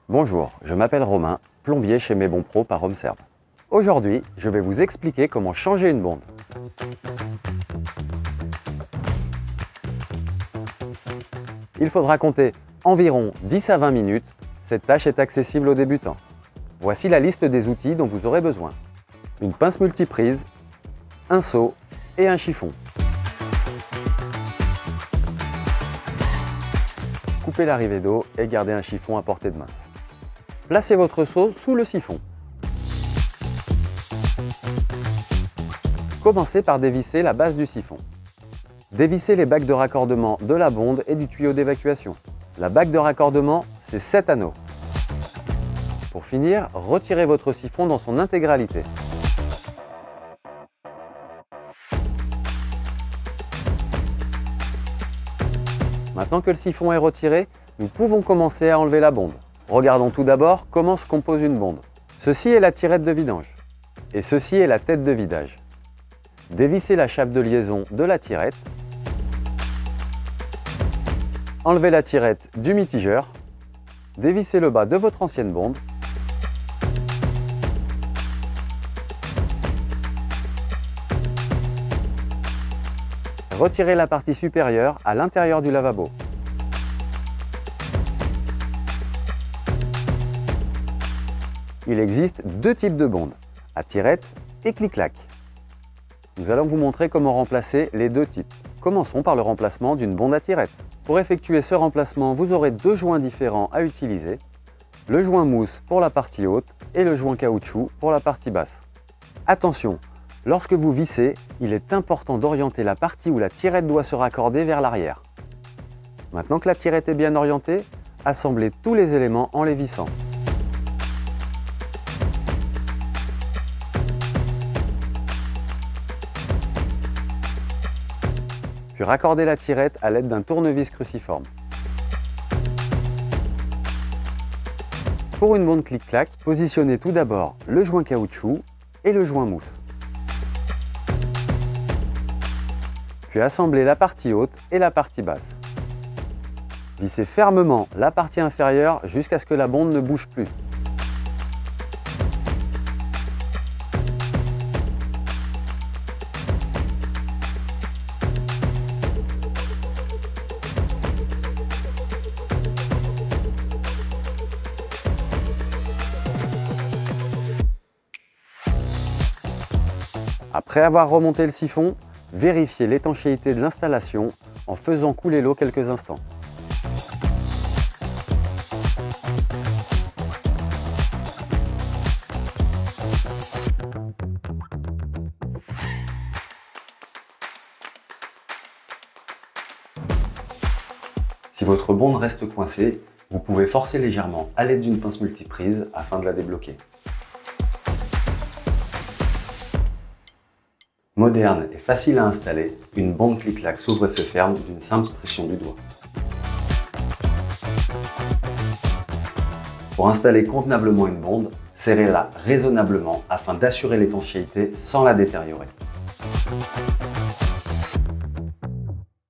Bonjour, je m'appelle Romain, plombier chez Mes Bons Pro par HomeServe. Aujourd'hui, je vais vous expliquer comment changer une bonde. Il faudra compter environ 10 à 20 minutes. Cette tâche est accessible aux débutants. Voici la liste des outils dont vous aurez besoin. Une pince multiprise, un seau et un chiffon. Coupez l'arrivée d'eau et gardez un chiffon à portée de main. Placez votre seau sous le siphon. Commencez par dévisser la base du siphon. Dévissez les bacs de raccordement de la bonde et du tuyau d'évacuation. La bague de raccordement, c'est 7 anneaux. Pour finir, retirez votre siphon dans son intégralité. Maintenant que le siphon est retiré, nous pouvons commencer à enlever la bonde. Regardons tout d'abord comment se compose une bonde. Ceci est la tirette de vidange et ceci est la tête de vidage. Dévissez la chape de liaison de la tirette. Enlevez la tirette du mitigeur. Dévissez le bas de votre ancienne bonde. Retirez la partie supérieure à l'intérieur du lavabo. Il existe deux types de bondes, à tirette et clic-clac. Nous allons vous montrer comment remplacer les deux types. Commençons par le remplacement d'une bonde à tirette. Pour effectuer ce remplacement, vous aurez deux joints différents à utiliser. Le joint mousse pour la partie haute et le joint caoutchouc pour la partie basse. Attention, lorsque vous vissez, il est important d'orienter la partie où la tirette doit se raccorder vers l'arrière. Maintenant que la tirette est bien orientée, assemblez tous les éléments en les vissant. Puis raccordez la tirette à l'aide d'un tournevis cruciforme. Pour une bonde clic-clac, positionnez tout d'abord le joint caoutchouc et le joint mousse. Puis assemblez la partie haute et la partie basse. Vissez fermement la partie inférieure jusqu'à ce que la bonde ne bouge plus. Après avoir remonté le siphon, vérifiez l'étanchéité de l'installation en faisant couler l'eau quelques instants. Si votre bonde reste coincée, vous pouvez forcer légèrement à l'aide d'une pince multiprise afin de la débloquer. Moderne et facile à installer, une bonde clic-clac s'ouvre et se ferme d'une simple pression du doigt. Pour installer convenablement une bonde, serrez-la raisonnablement afin d'assurer l'étanchéité sans la détériorer.